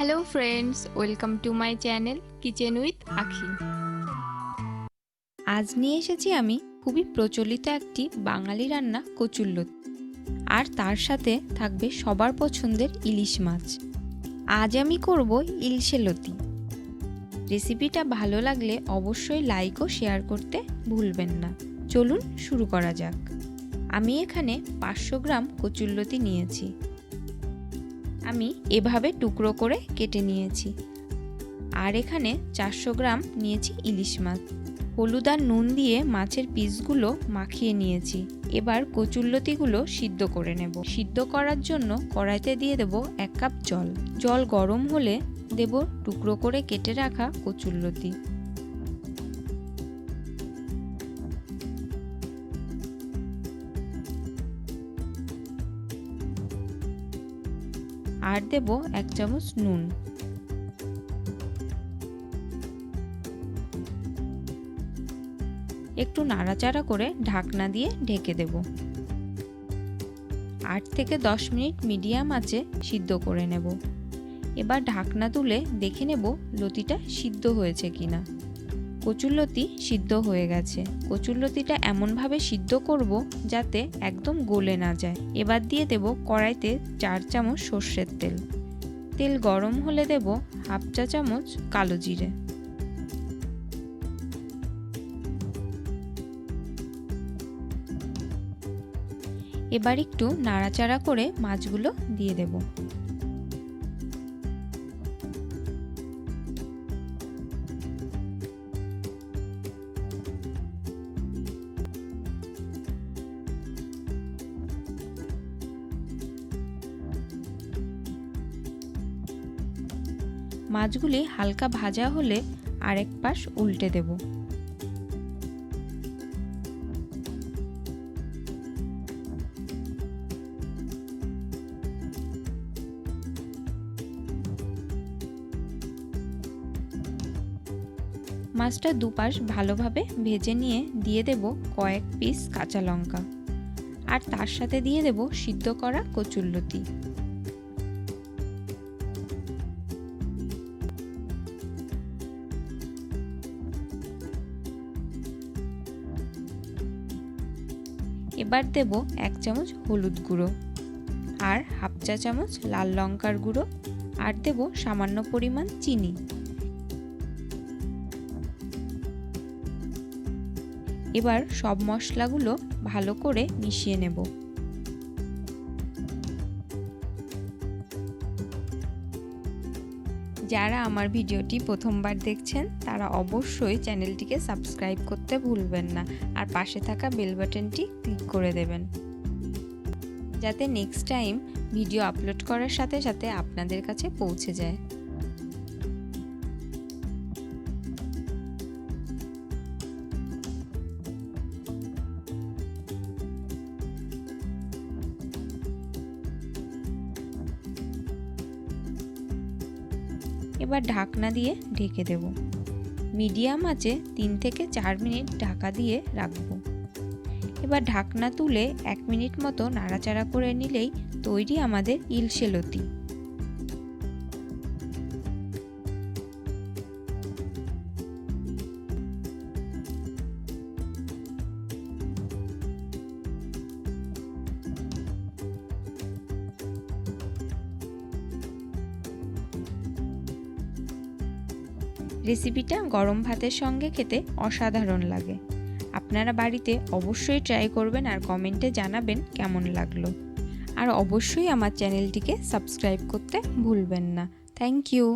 Hello friends, welcome to my channel kitchen with আখি। আজ নিয়ে এসেছি আমি খুবই প্রচলিত একটি বাঙালি রান্না কচুর লতি, আর তার সাথে থাকবে সবার পছন্দের ইলিশ মাছ। আজ আমি করব ইলিশে লতি। রেসিপিটা ভালো লাগলে অবশ্যই লাইক ও শেয়ার করতে ভুলবেন না। চলুন শুরু করা যাক। আমি এখানে 500 গ্রাম কচুর লতি নিয়েছি। আমি এভাবে টুকরো করে কেটে নিয়েছি। আর এখানে 400 গ্রাম নিয়েছি ইলিশ মাছ। হলুদ আর নুন দিয়ে মাছের পিসগুলো মাখিয়ে নিয়েছি। এবার কচুরলতিগুলো সিদ্ধ করে নেব। সিদ্ধ করার জন্য কড়াইতে দিয়ে দেব 1 কাপ জল। জল গরম হলে দেব টুকরো করে কেটে রাখা কচুরলতি। আর দেব 1 চামচ নুন। একটু নাড়াচাড়া করে ঢাকনা দিয়ে ঢেকে দেব। 8 থেকে 10 মিনিট মিডিয়াম আঁচে সিদ্ধ করে নেব। এবার ঢাকনা তুলে দেখে নেব লতিটা সিদ্ধ হয়েছে কিনা। কচুরলতি সিদ্ধ হয়ে গেছে। কচুরলতিটা এমনভাবে সিদ্ধ করব যাতে একদম গলে না যায়। এবার দিয়ে দেব কড়াইতে 4 চামচ সর্ষের তেল। তেল গরম হলে দেব হাফ চা চামচ কালো জিরে। এবার একটু নাড়াচাড়া করে মাছগুলো দিয়ে দেব। মাছগুলি হালকা ভাজা হলে আরেক পাশ উল্টে দেব। মাছটা দুপাশ ভালোভাবে ভেজে নিয়ে দিয়ে দেব কয়েক পিস কাঁচা লঙ্কা। আর তার সাথে দিয়ে দেব সিদ্ধ করা কচুরলতি। এবার দেব 1 চামচ হলুদ গুঁড়ো, আর হাফ চা চামচ লাল লঙ্কার গুঁড়ো, আর দেব সামান্য পরিমাণ চিনি। এবার সব মশলাগুলো ভালো করে মিশিয়ে নেব। যারা আমার ভিডিওটি প্রথমবার দেখছেন তারা অবশ্যই চ্যানেলটিকে সাবস্ক্রাইব করতে ভুলবেন না, আর পাশে থাকা বেল বাটনটি ক্লিক করে দেবেন যাতে নেক্সট টাইম ভিডিও আপলোড করার সাথে সাথে আপনাদের কাছে পৌঁছে যায়। এবার ঢাকনা দিয়ে ঢেকে দেব। মিডিয়াম আঁচে 3 থেকে 4 মিনিট ঢাকা দিয়ে রাখব। এবার ঢাকনা তুলে 1 মিনিট মতো নাড়াচাড়া করে নিলেই তৈরি আমাদের ইলিশে লতি। রেসিপিটা গরম ভাতের সঙ্গে খেতে অসাধারণ লাগে। আপনারা বাড়িতে অবশ্যই ট্রাই করবেন আর কমেন্টে জানাবেন কেমন লাগলো। আর অবশ্যই আমার চ্যানেলটিকে সাবস্ক্রাইব করতে ভুলবেন না। Thank you.